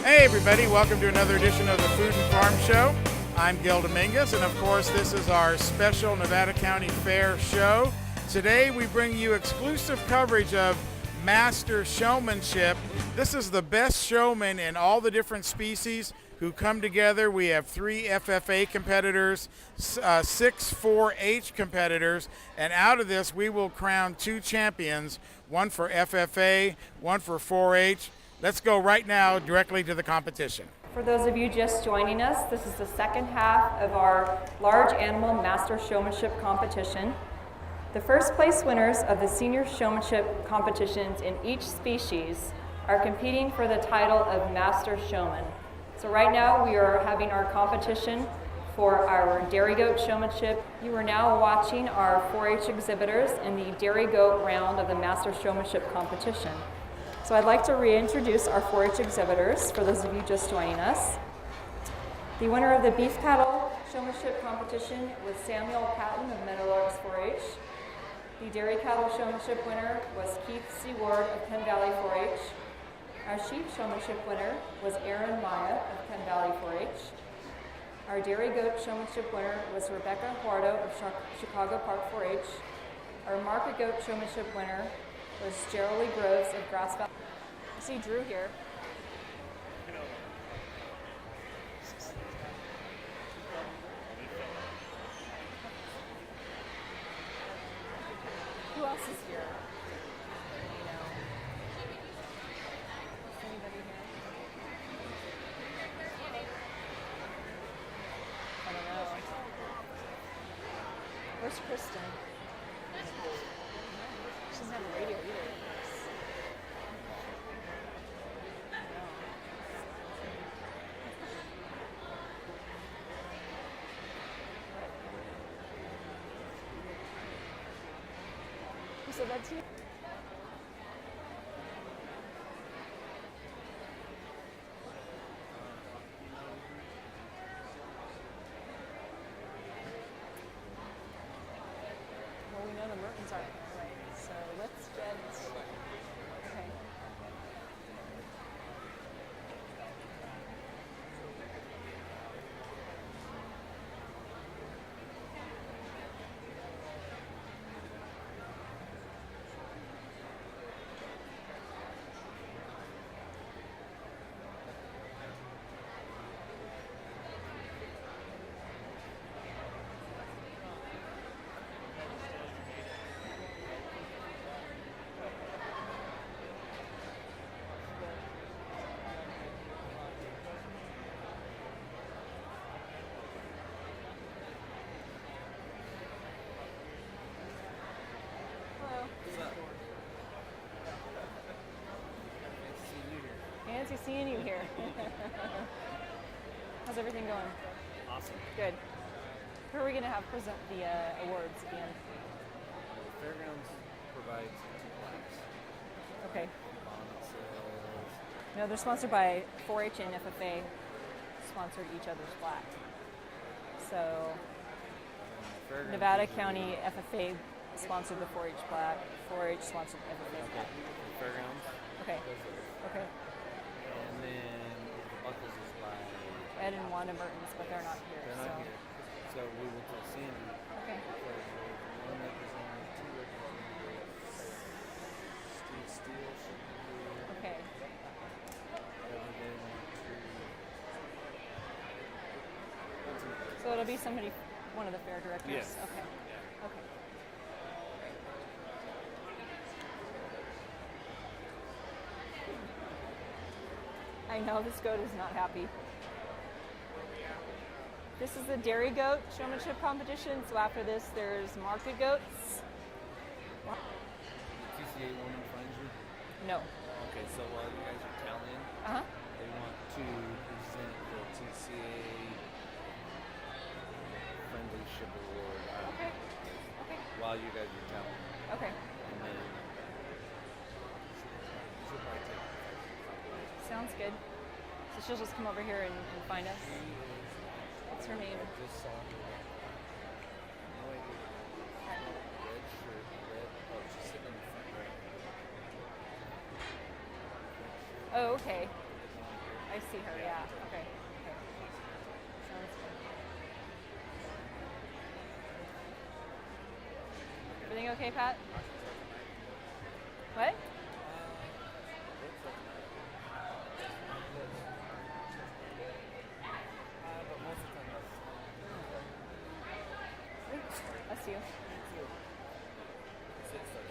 Hey everybody, welcome to another edition of the Food and Farm Show. I'm Gil Dominguez, and of course this is our special Nevada County Fair show. Today we bring you exclusive coverage of Master Showmanship. This is the best showmen in all the different species who come together. We have 3 FFA competitors, 6 4-H competitors, and out of this we will crown 2 champions, one for FFA, one for 4-H. Let's go right now directly to the competition. For those of you just joining us, this is the second half of our large animal master showmanship competition. The first place winners of the senior showmanship competitions in each species are competing for the title of Master Showman. So right now we are having our competition for our dairy goat showmanship. You are now watching our 4-H exhibitors in the dairy goat round of the Master Showmanship competition. So I'd like to reintroduce our 4-H exhibitors for those of you just joining us. The winner of the beef cattle showmanship competition was Samuel Patton of Meadowlarks 4-H. The dairy cattle showmanship winner was Keith C. Ward of Penn Valley 4-H. Our sheep showmanship winner was Aaron Maya of Penn Valley 4-H. Our dairy goat showmanship winner was Rebecca Huardo of Chicago Park 4-H. Our market goat showmanship winner was Geraldine Groves of Grass Valley. I see Drew here. Who else is here? You know. Is anybody here? I don't know. Where's Kristen? She doesn't have a radio either. So that's you. Well, we know the Mertens aren't here, right? So let's get. Okay. Fancy seeing you here. How's everything going? Awesome. Good. Who are we going to have present the awards at the end? The fairgrounds provides 2 plaques. Okay. Bonds, No, they're sponsored by 4-H and FFA, sponsored each other's plaque. So Nevada County FFA sponsored the 4-H plaque, 4-H sponsored the FFA plaque. The fairgrounds. Okay. Okay. And then the buckles is by Ed and Wanda Mertens, but they're not here. they're not here. So we will tell Sandy. Okay. Because one representative, 2 representatives. Steve Steele should be here. Okay. So it'll be somebody, one of the fair directors? Yes. Okay. Okay. I know this goat is not happy. This is the dairy goat showmanship competition. So after this, there's market goats. TCA woman finds you? No. Okay, so while you guys are tallying, they want to present the TCA Friendlyship Award. Okay. Okay. While you guys are tallying. Okay. And then she'll probably take Sounds good. So she'll just come over here and find us. What's her name? I just saw her. No idea. Red shirt, red. Oh, she's sitting in the front row. Oh, okay. I see her. Yeah. Okay. Okay. Sounds good. Everything okay, Pat? What? But most of the time That's you. it's like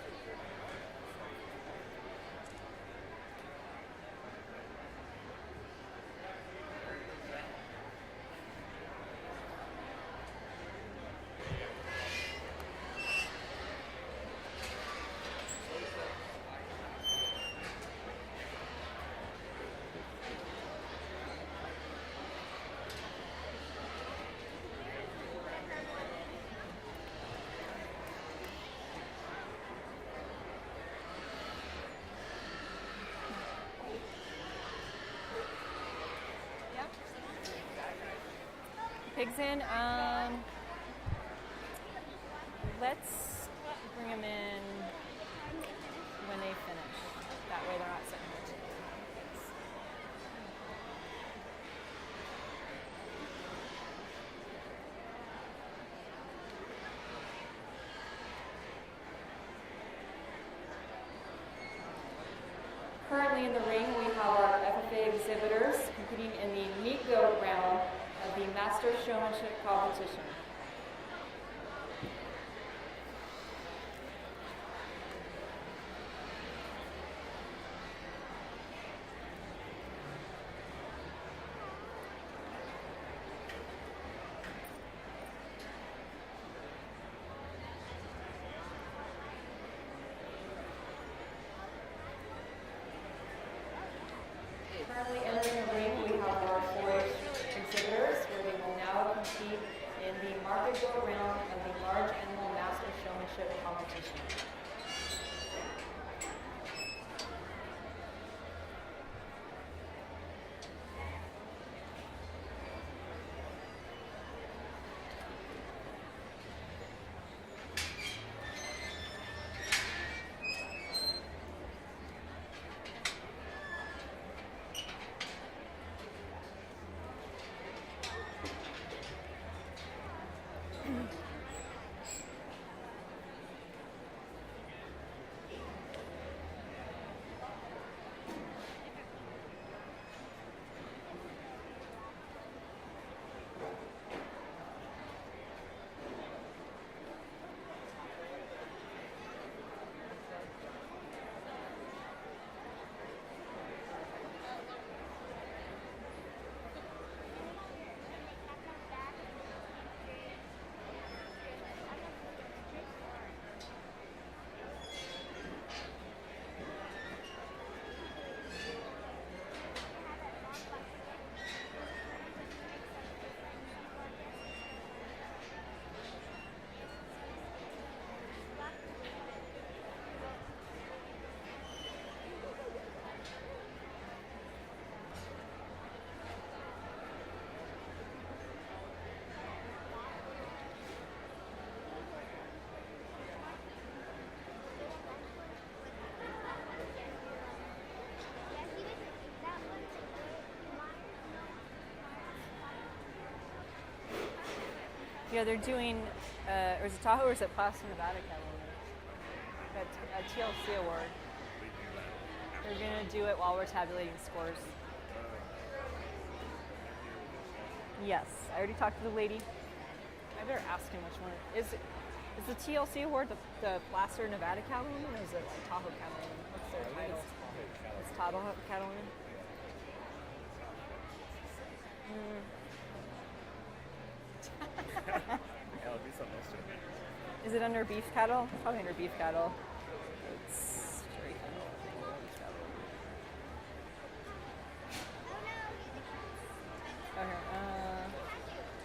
Yep. Pigs in. Let's bring them in when they finish. That way they're not sitting here too. Currently in the ring, we have our FFA exhibitors competing in the meat goat round of the Master Showmanship competition. Currently entering the ring, we have our 4-H exhibitors, where they will now compete in the market goat round of the large animal master showmanship competition. Yeah, they're doing, or is it Tahoe or is it Placer, Nevada Catalina? A TLC award. They're going to do it while we're tabulating scores. Yes, I already talked to the lady. I better ask him which one. Is the TLC award the Placer, Nevada Catalina, or is it like Tahoe Catalina? What's their title? It's Tahoe Catalina. yeah, it'll be something else to it. Is it under beef cattle? Probably under beef cattle. It's dairy cattle. Beef cattle. Oh, here.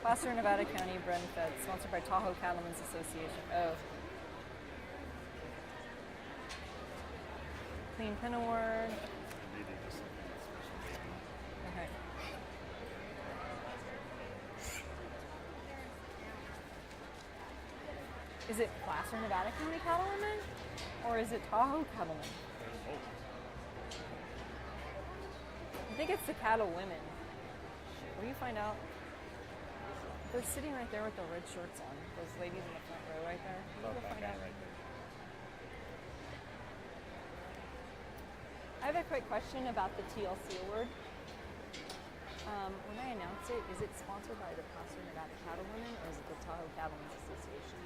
Placer, Nevada County, bred and fed, sponsored by Tahoe Cattlemen's Association. Oh. Clean Pin Award. Okay. Is it Placer, Nevada County Cattlemen? Or is it Tahoe Cattlemen? think it's the cattle women. Will you find out? They're sitting right there with the red shirts on. Those ladies in the front row right there. Love We'll that find guy out. right there. I have a quick question about the TLC award. When I announce it, is it sponsored by the Master Nevada Cattlewomen or is it the Tahoe Cattlemen's Association?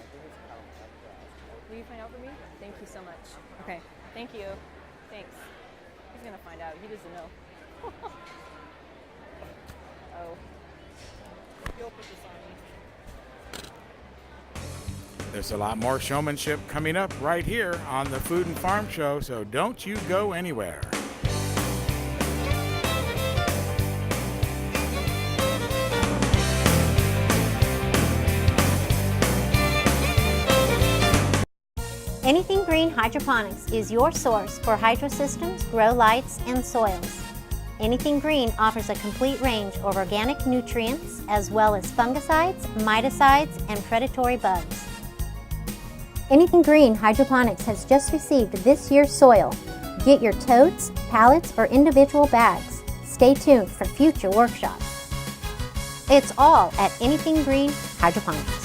I think it's Cal. Will you find out for me? Thank you so much. Okay, thank you. Thanks. He's gonna find out. He doesn't know. Oh. You'll put this on me. There's a lot more showmanship coming up right here on the Food and Farm Show, so don't you go anywhere. Anything Green Hydroponics is your source for hydro systems, grow lights, and soils. Anything Green offers a complete range of organic nutrients as well as fungicides, miticides, and predatory bugs. Anything Green Hydroponics has just received this year's soil. Get your totes, pallets, or individual bags. Stay tuned for future workshops. It's all at Anything Green Hydroponics.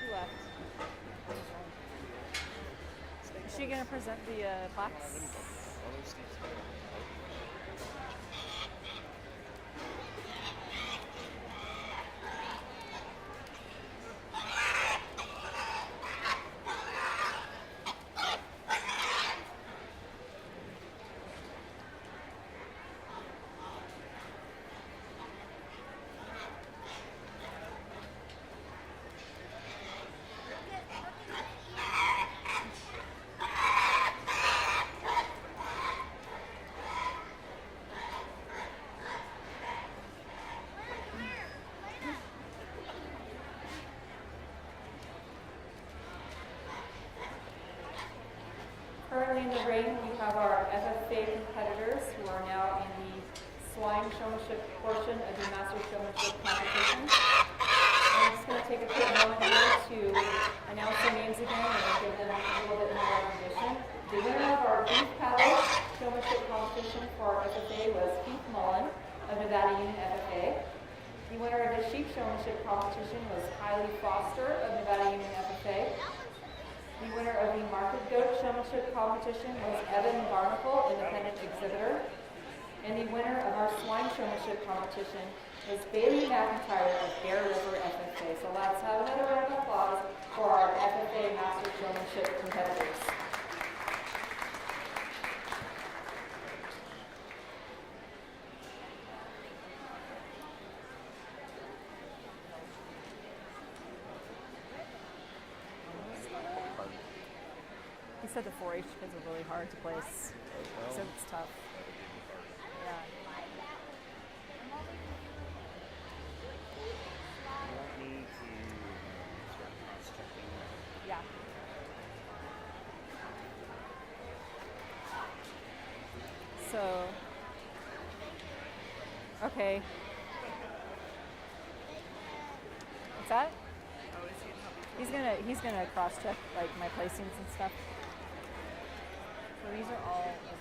She left. Is she gonna present the plaques? Currently in the ring, we have our FFA competitors who are now in the swine showmanship portion of the Master Showmanship competition. I'm just going to take a quick moment here to announce their names again and give them a little bit more recognition. The winner of our beef cattle showmanship competition for our FFA was Keith Mullen of Nevada Union FFA. The winner of the sheep showmanship competition was Kylie Foster of Nevada Union FFA. The winner of the market goat showmanship competition was Evan Barnacle, independent exhibitor. And the winner of our swine showmanship competition was Bailey McIntyre of Bear River FFA. So let's have another round of applause for our FFA Master Showmanship competitors. He said the 4-H kids are really hard to place. He said it's tough. Yeah. You want me to start cross-checking? Yeah. So, okay. What's that? He's gonna cross check like my placings and stuff. So these are all as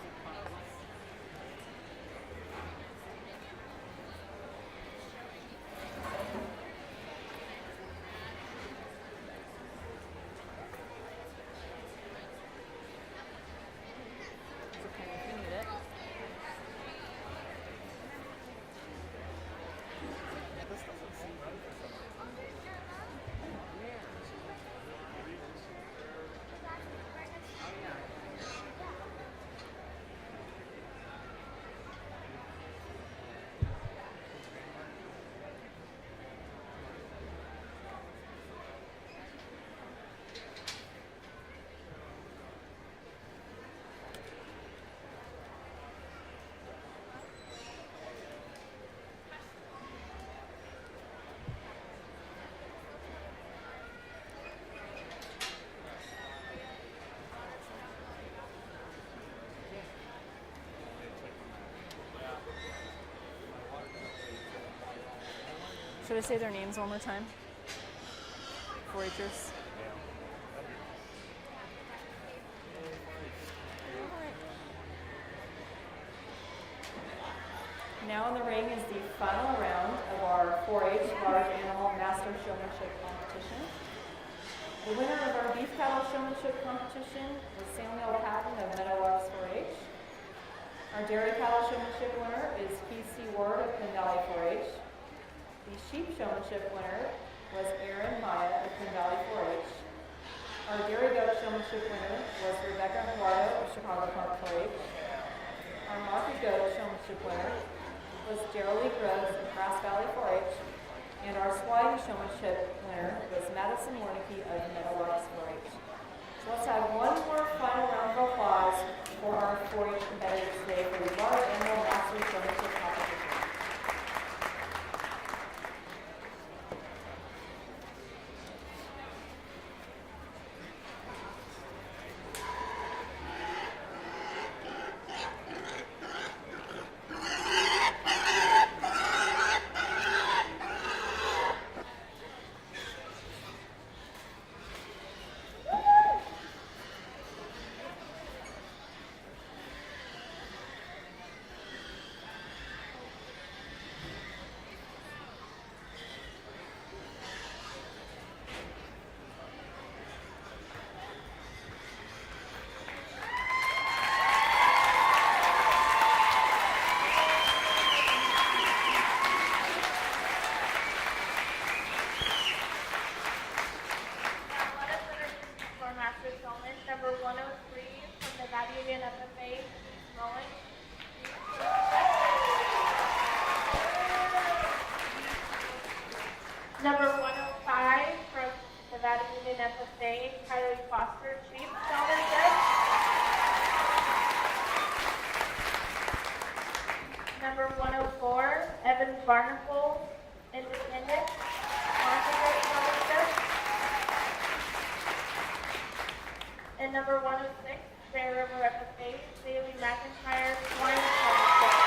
Should I say their names one more time? 4-Hers. Now in the ring is the final round of our 4-H Large Animal Master Showmanship Competition. The winner of our Beef Cattle Showmanship Competition was Samuel Patton of Meadowlarks 4-H. Our Dairy Cattle Showmanship winner is Keith C. Ward of Penn Valley 4-H. The Sheep Showmanship winner was Aaron Maya of Penn Valley 4-H. Our Dairy Goat Showmanship winner was Rebecca Eduardo of Chicago Park 4-H. Our Market Goat Showmanship winner was Daryl Lee Groves of Grass Valley 4-H, and our Swine Showmanship winner was Madison Warnicke of Meadowlarks 4-H. So let's have one more final round of applause for our 4-H competitors today for the Large Animal Master Showmanship Competition. Master Showman, number 103 from the Nevada Union FFA, Keith Mullen. Number 105 from the Nevada Union FFA, Kylie Foster, Chief Scholarship. Number 104, Evan Barnacle, Independent, Market Scholarship. And number 106, Bear River FFA, Bailey McIntyre, Swine Scholarship.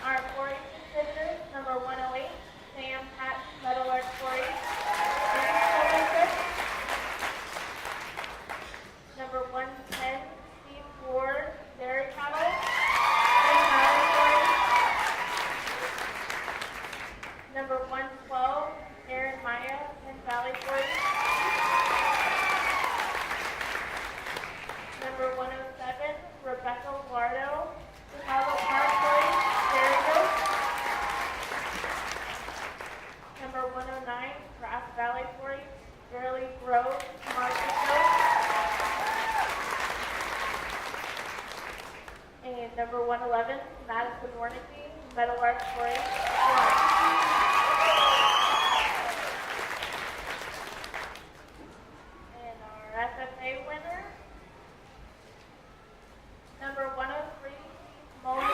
Our 4-H exhibitors, number 108, Sam Patton, Meadowlarks 4-H, Scholarship. Number 110, Steve Ward, Dairy Cattle, Valley 4-H. Number 112, Aaron Maya, Penn Valley 4-H. Number 107, Rebecca Eduardo, Chicago Park 4-H, Dairy Goat. Number 109, Grass Valley 4-H, Shirley Grove, Market Goat. And number 111, Madison Warnicke, Meadowlarks 4-H. And our FFA winner, number 103, Mullen.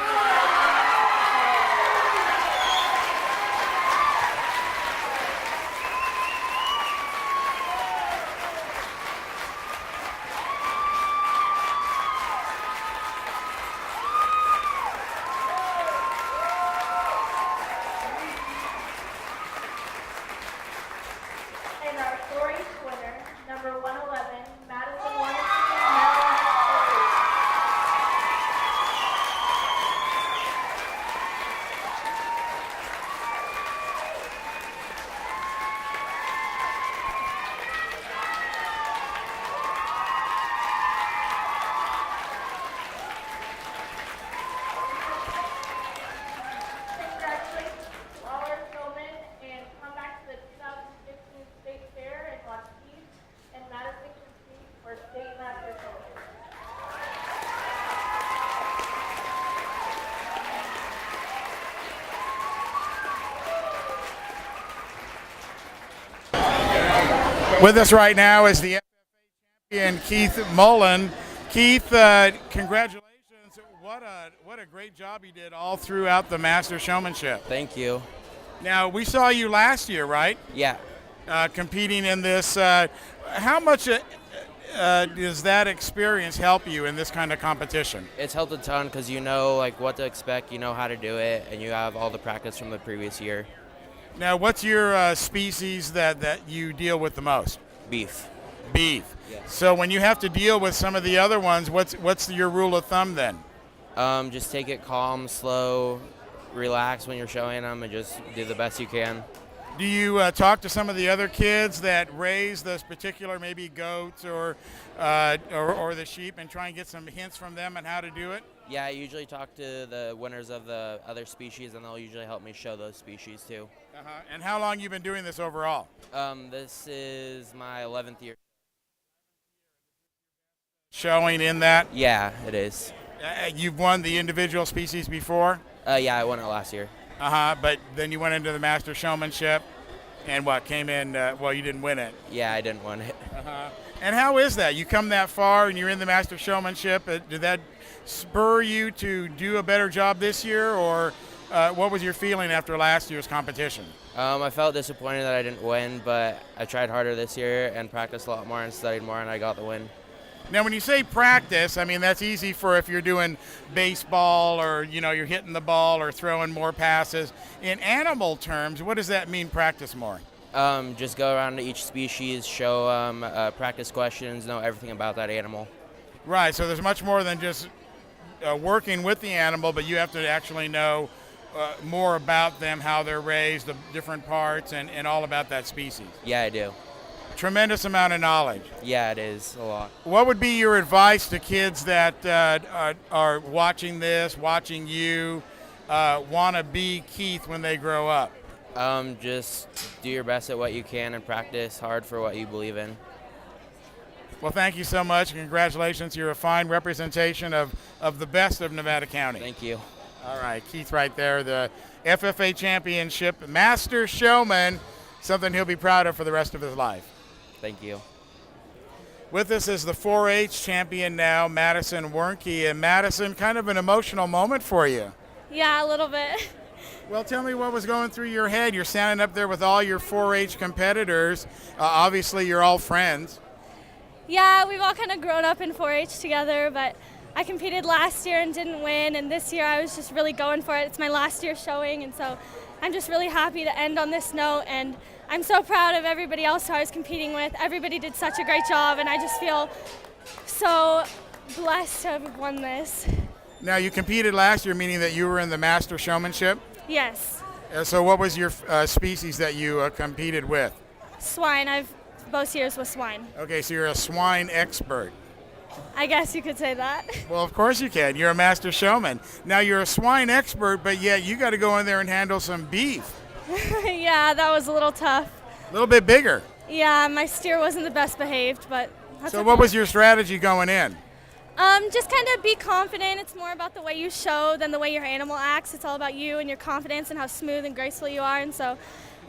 And our 4-H winner, number 111, Madison Warnicke, Meadowlarks 4-H. Congratulations to all our showmen, and come back to the 2015 State Fair and watch Keith and Madison compete for State Master Showman. With us right now is the FFA champion, Keith Mullen. Keith, congratulations. What a great job you did all throughout the Master Showmanship. Thank you. Now, we saw you last year, right? Yeah. Competing in this. How much does that experience help you in this kind of competition? It's helped a ton because you know like what to expect, you know how to do it, and you have all the practice from the previous year. Now, what's your species that you deal with the most? Beef. Beef. Yes. So when you have to deal with some of the other ones, what's your rule of thumb then? Just take it calm, slow, relax when you're showing them, and just do the best you can. Do you talk to some of the other kids that raise those particular maybe goats or the sheep and try and get some hints from them on how to do it? Yeah, I usually talk to the winners of the other species, and they'll usually help me show those species too. And how long you been doing this overall? This is my 11th year. Showing in that? Yeah, it is. You've won the individual species before? Yeah, I won it last year. But then you went into the Master Showmanship and came in, well, you didn't win it. Yeah, I didn't win it. And how is that? You come that far and you're in the Master Showmanship. Did that spur you to do a better job this year, or what was your feeling after last year's competition? I felt disappointed that I didn't win, but I tried harder this year and practiced a lot more and studied more, and I got the win. Now, when you say practice, I mean, that's easy for if you're doing baseball or, you're hitting the ball or throwing more passes. In animal terms, what does that mean, practice more? Just go around to each species, show practice questions, know everything about that animal. Right, so there's much more than just working with the animal, but you have to actually know more about them, how they're raised, the different parts, and all about that species. Yeah, I do. Tremendous amount of knowledge. Yeah, it is a lot. What would be your advice to kids that are watching this, watching you, want to be Keith when they grow up? Just do your best at what you can and practice hard for what you believe in. Well, thank you so much. Congratulations. You're a fine representation of the best of Nevada County. Thank you. All right, Keith right there, the FFA Championship Master Showman, something he'll be proud of for the rest of his life. Thank you. With us is the 4-H champion now, Madison Wernke. And Madison, kind of an emotional moment for you. Yeah, a little bit. Well, tell me what was going through your head. You're standing up there with all your 4-H competitors. Obviously, you're all friends. Yeah, we've all kind of grown up in 4-H together, but I competed last year and didn't win, and this year I was just really going for it. It's my last year showing, and so I'm just really happy to end on this note, and I'm so proud of everybody else who I was competing with. Everybody did such a great job, and I just feel so blessed to have won this. Now, you competed last year, meaning that you were in the Master Showmanship? Yes. So what was your species that you competed with? Swine. Both years was swine. Okay, so you're a swine expert. I guess you could say that. Well, of course you can. You're a Master Showman. Now, you're a swine expert, but yet you got to go in there and handle some beef. Yeah, that was a little tough. A little bit bigger. Yeah, my steer wasn't the best behaved, but that's So okay. what was your strategy going in? Just kind of be confident. It's more about the way you show than the way your animal acts. It's all about you and your confidence and how smooth and graceful you are. And so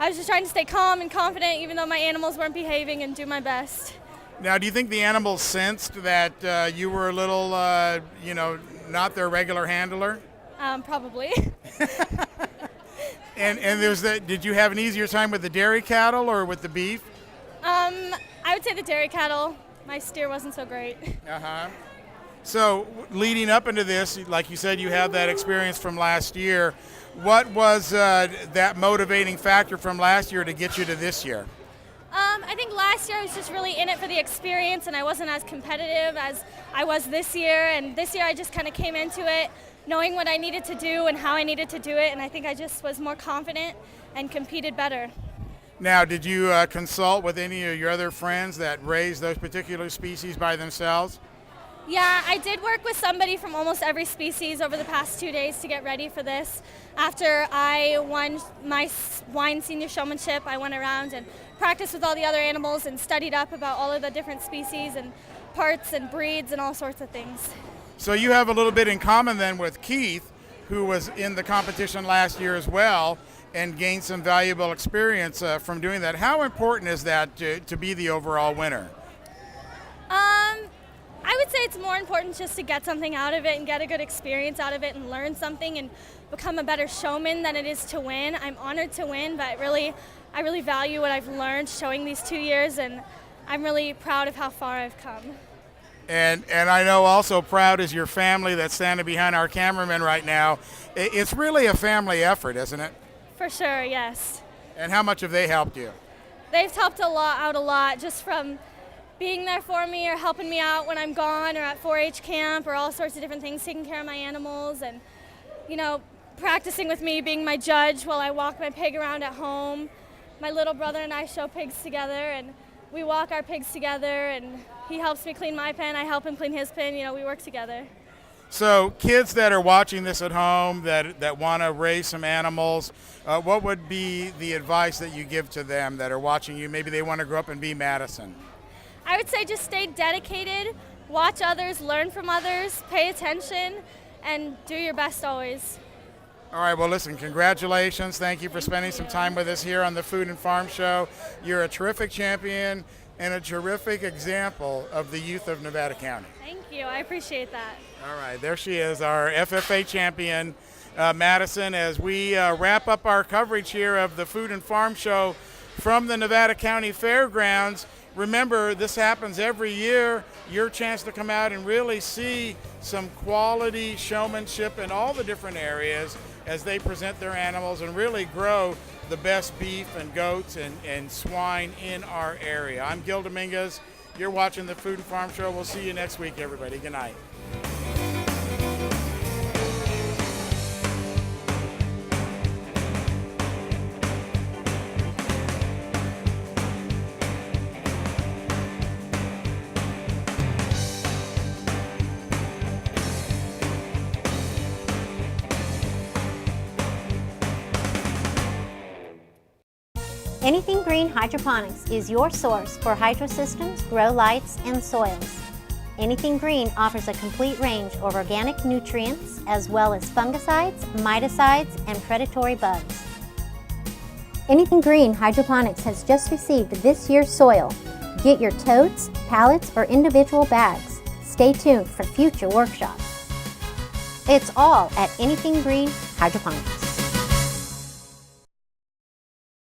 I was just trying to stay calm and confident even though my animals weren't behaving, and do my best. Now, do you think the animals sensed that you were a little, not their regular handler? Probably. And did you have an easier time with the dairy cattle or with the beef? I would say the dairy cattle. My steer wasn't so great. Uh-huh. So leading up into this, like you said, you have that experience from last year. What was that motivating factor from last year to get you to this year? I think last year I was just really in it for the experience, and I wasn't as competitive as I was this year. And this year I just kind of came into it knowing what I needed to do and how I needed to do it, and I think I just was more confident and competed better. Now, did you consult with any of your other friends that raised those particular species by themselves? Yeah, I did work with somebody from almost every species over the past 2 days to get ready for this. After I won my swine senior showmanship, I went around and practiced with all the other animals and studied up about all of the different species and parts and breeds and all sorts of things. So you have a little bit in common then with Keith, who was in the competition last year as well and gained some valuable experience from doing that. How important is that to be the overall winner? I would say it's more important just to get something out of it and get a good experience out of it and learn something and become a better showman than it is to win. I'm honored to win, but I really value what I've learned showing these 2 years, and I'm really proud of how far I've come. And I know also proud is your family that's standing behind our cameraman right now. It's really a family effort, isn't it? For sure, yes. And how much have they helped you? They've helped out a lot, just from being there for me or helping me out when I'm gone or at 4-H camp or all sorts of different things, taking care of my animals and, you know, practicing with me, being my judge while I walk my pig around at home. My little brother and I show pigs together, and we walk our pigs together, and he helps me clean my pen, I help him clean his pen, you know, we work together. So kids that are watching this at home that want to raise some animals, what would be the advice that you give to them that are watching you? Maybe they want to grow up and be Madison. I would say just stay dedicated, watch others, learn from others, pay attention, and do your best always. All right, well, listen, congratulations. Thank you for spending some time with us here on the Food and Farm Show. You're a terrific champion and a terrific example of the youth of Nevada County. Thank you, I appreciate that. All right, there she is, our FFA champion, Madison, as we wrap up our coverage here of the Food and Farm Show from the Nevada County Fairgrounds. Remember, this happens every year. Your chance to come out and really see some quality showmanship in all the different areas as they present their animals and really grow the best beef and goats and swine in our area. I'm Gil Dominguez. You're watching the Food and Farm Show. We'll see you next week, everybody. Good night. Anything Green Hydroponics is your source for hydro systems, grow lights, and soils. Anything Green offers a complete range of organic nutrients as well as fungicides, miticides, and predatory bugs. Anything Green Hydroponics has just received this year's soil. Get your totes, pallets, or individual bags. Stay tuned for future workshops. It's all at Anything Green Hydroponics.